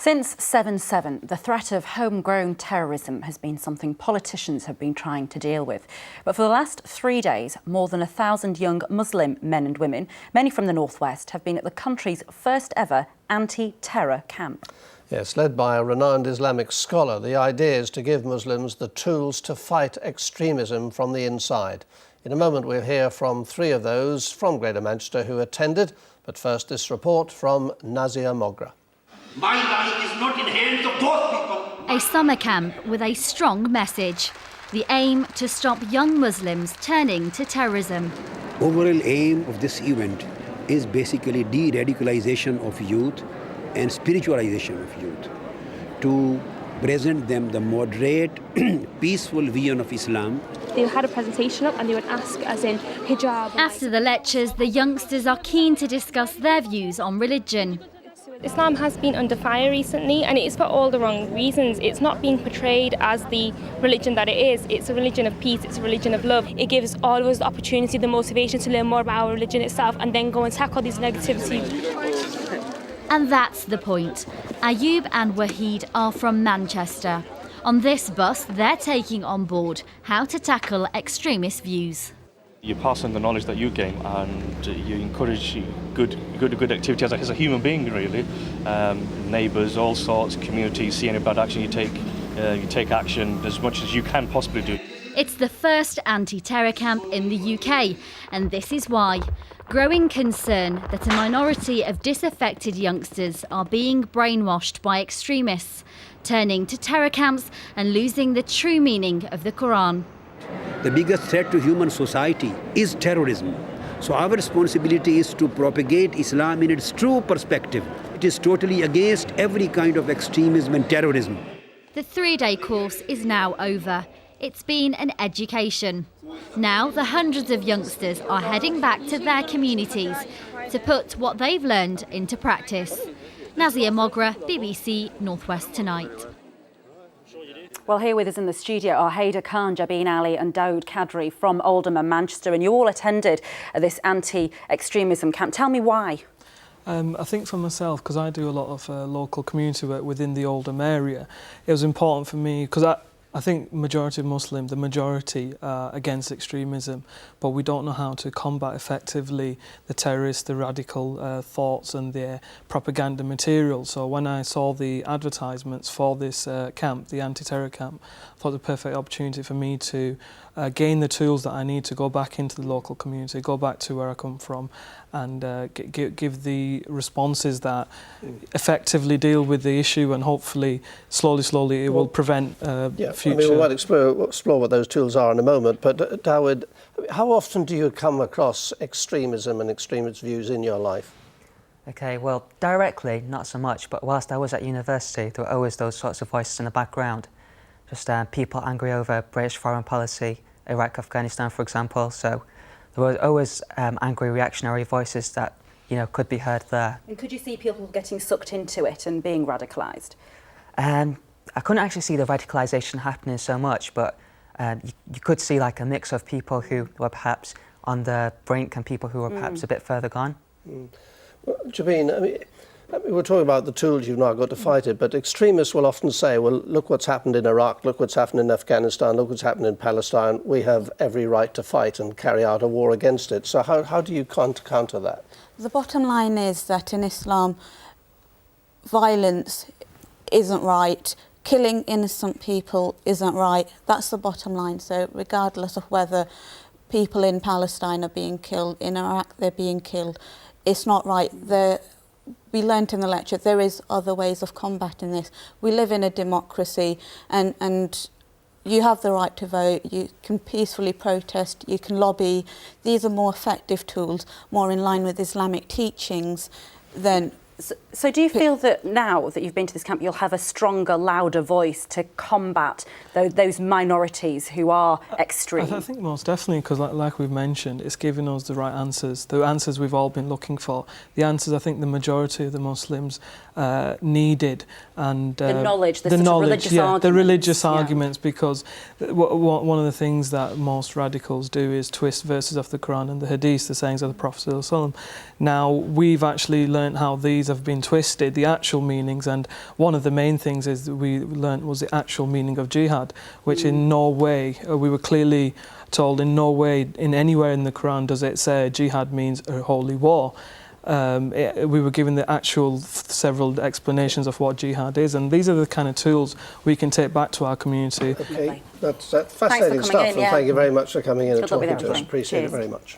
Since 7/7, the threat of homegrown terrorism has been something politicians have been trying to deal with. But for the last 3 days, more than 1,000 young Muslim men and women, many from the northwest, have been at the country's first ever anti-terror camp. Yes, led by a renowned Islamic scholar, the idea is to give Muslims the tools to fight extremism from the inside. In a moment, we'll hear from 3 of those from Greater Manchester who attended. But first, this report from Nazia Mogra. My life is not in the hands of those people. A summer camp with a strong message. The aim to stop young Muslims turning to terrorism. Overall aim of this event is basically de-radicalization of youth and spiritualization of youth, to present them the moderate, peaceful vision of Islam. They had a presentation up and they would ask as in hijab. After the lectures, the youngsters are keen to discuss their views on religion. Islam has been under fire recently, and it is for all the wrong reasons. It's not being portrayed as the religion that it is. It's a religion of peace, it's a religion of love. It gives all of us the opportunity, the motivation to learn more about our religion itself and then go and tackle these negativity. And that's the point. Ayub and Wahid are from Manchester. On this bus, they're taking on board how to tackle extremist views. You pass on the knowledge that you gain, and you encourage good activity as a human being, really. Neighbours, all sorts, communities, see any bad action, you take action as much as you can possibly do. It's the first anti-terror camp in the UK, and this is why. Growing concern that a minority of disaffected youngsters are being brainwashed by extremists, turning to terror camps and losing the true meaning of the Quran. The biggest threat to human society is terrorism. So our responsibility is to propagate Islam in its true perspective. It is totally against every kind of extremism and terrorism. The 3-day course is now over. It's been an education. Now the hundreds of youngsters are heading back to their communities to put what they've learned into practice. Nazia Mogra, BBC Northwest Tonight. Well, here with us in the studio are Hayder Khan, Jabeen Ali and Dawood Qadri from Oldham and Manchester, and you all attended this anti-extremism camp. Tell me why. I think for myself, because I do a lot of local community work within the Oldham area, it was important for me, because I think majority of Muslims, the majority are against extremism, but we don't know how to combat effectively the terrorists, the radical thoughts and their propaganda material. So when I saw the advertisements for this camp, the anti-terror camp, I thought it was a perfect opportunity for me to gain the tools that I need to go back into the local community, go back to where I come from, and give the responses that effectively deal with the issue, and hopefully slowly it will prevent future. I mean, we might explore what those tools are in a moment, but Dawood, how often do you come across extremism and extremist views in your life? Okay, well, directly, not so much, but whilst I was at university, there were always those sorts of voices in the background. Just people angry over British foreign policy, Iraq, Afghanistan, for example. So there were always angry reactionary voices that, could be heard there. And could you see people getting sucked into it and being radicalised? I couldn't actually see the radicalisation happening so much, but you could see like a mix of people who were perhaps on the brink and people who were perhaps a bit further gone. Well, Jabeen, I mean, we're talking about the tools you've now got to fight it, but extremists will often say, well, look what's happened in Iraq, look what's happened in Afghanistan, look what's happened in Palestine. We have every right to fight and carry out a war against it. So how do you counter that? The bottom line is that in Islam, violence isn't right. Killing innocent people isn't right. That's the bottom line. So regardless of whether people in Palestine are being killed, in Iraq they're being killed, it's not right. We learnt in the lecture there is other ways of combating this. We live in a democracy, and you have the right to vote, you can peacefully protest, you can lobby. These are more effective tools, more in line with Islamic teachings than... So do you feel that now that you've been to this camp, you'll have a stronger, louder voice to combat those minorities who are extreme? I think most definitely, because like we've mentioned, it's giving us the right answers, the answers we've all been looking for, the answers I think the majority of the Muslims needed. And the knowledge, the religious arguments, because one of the things that most radicals do is twist verses of the Quran and the Hadith, the sayings of the Prophet ﷺ. Now, we've actually learnt how these have been twisted, the actual meanings, and one of the main things is that we learnt was the actual meaning of jihad, which in no way, we were clearly told in no way, in anywhere in the Quran does it say jihad means a holy war. We were given the actual several explanations of what jihad is, and these are the kind of tools we can take back to our community. Okay, that's fascinating stuff, and thank you very much for coming in and talking to us. Appreciate it very much.